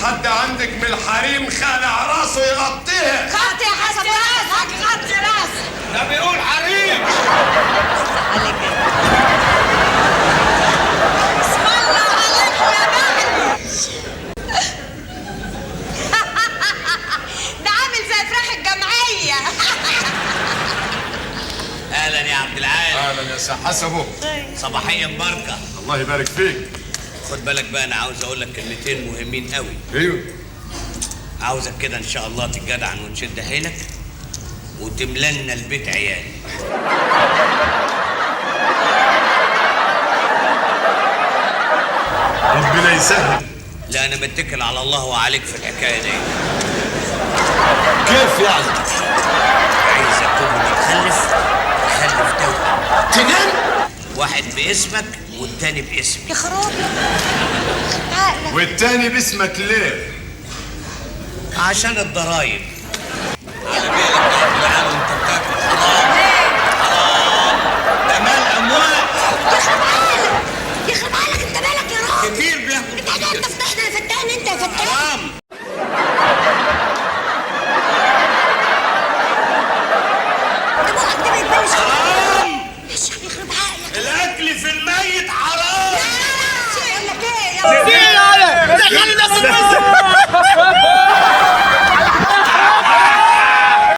حد عندك من الحريم خالع راسه يغطيه. غطي يا حسن راسك، غطي راسك. ده بيقول حريم. اسم الله عليك يا بعد. ده عامل زي فراخ الجمعية. اهلا يا عبد العال. اهلا يا سي حسبه. صباحيه مباركه. الله يبارك فيك. خد بالك بقى، انا عاوز اقول لك كلمتين مهمين قوي. ايوه. عاوزك كده ان شاء الله تتجدعن وتشد حيلك وتملى لنا البيت عيال. ربنا يسهل. لا انا متكل على الله وعليك في الحكايه دي. كيف يعني؟ عايزك تكون تخلف توأم. تنين؟ واحد باسمك والتاني باسمي. يا خرابي. عقلك. والتاني باسمك ليه؟ عشان الضرايب. على بالك يا عبد العال وانت بتاكل حرام. حرام. ده مال اموال. يخرب عقلك، يخرب عقلك. انت مالك يا راجل؟ كتير بياكل. انت فتحت يا فتان، انت يا فتان. حرام. انت بقك ده ما يتبلش. حرام. ايش يخرب عقلك؟ الاكل في الميت حرام. يقول لك ايه؟ يلا. دخل الناس